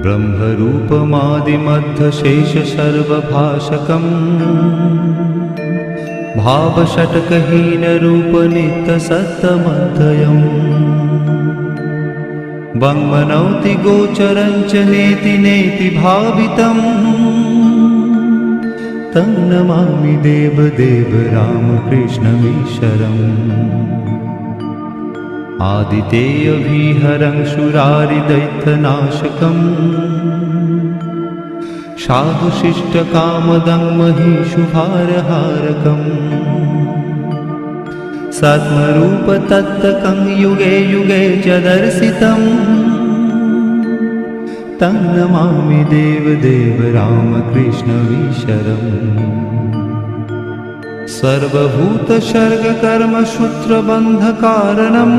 ब्रह्मरूपमादिमध्यशेषसर्वभाषकम् भावषट्कहीनरूपनित्यसत्तमध्ययम् वाङ्मनौति गोचरं च नेति नेति भावितम् तं नमामि देवदेव रामकृष्णमीश्वरम्। आदितेयविहरं शूरारिदैत्यनाशकम् साधुशिष्टकामदं महिषुभारहारकम् सत्मरूपतत्त्वकं युगे युगे च दर्शितम् तं नमामि देवदेव रामकृष्णमीश्वरम्। सर्वभूतसर्गकर्मसूत्रबन्धकारणम्